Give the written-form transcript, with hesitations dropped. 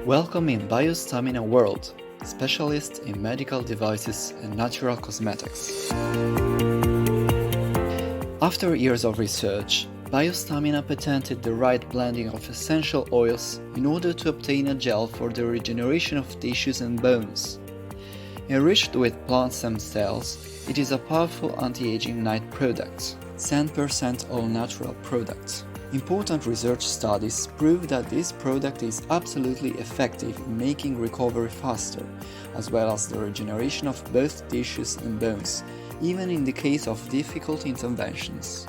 Welcome in Biostamina world, specialist in medical devices and natural cosmetics. After years of research, Biostamina patented the right blending of essential oils in order to obtain a gel for the regeneration of tissues and bones. Enriched with plant stem cells, it is a powerful anti-aging night product, 100% all-natural product. Important research studies prove that this product is absolutely effective in making recovery faster, as well as the regeneration of both tissues and bones, even in the case of difficult interventions.